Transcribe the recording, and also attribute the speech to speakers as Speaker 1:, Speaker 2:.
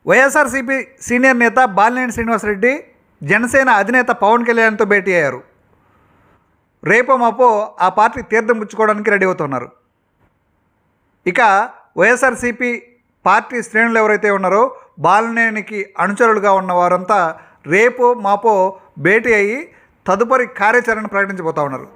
Speaker 1: YSRCP senior నేత బాలినేని శ్రీనివాసరెడ్డి జనసేన అధినేత పవన్ కళ్యాణ్తో భేటీ అయ్యారు. రేపో మాపో ఆ పార్టీ తీర్థం పుచ్చుకోవడానికి రెడీ అవుతున్నారు. ఇక వైఎస్ఆర్సీపీ పార్టీ శ్రేణులు ఎవరైతే ఉన్నారో బాలినేనికి అనుచరులుగా ఉన్న వారంతా రేపో మాపో భేటీ అయ్యి తదుపరి కార్యాచరణ ప్రకటించబోతూ ఉన్నారు.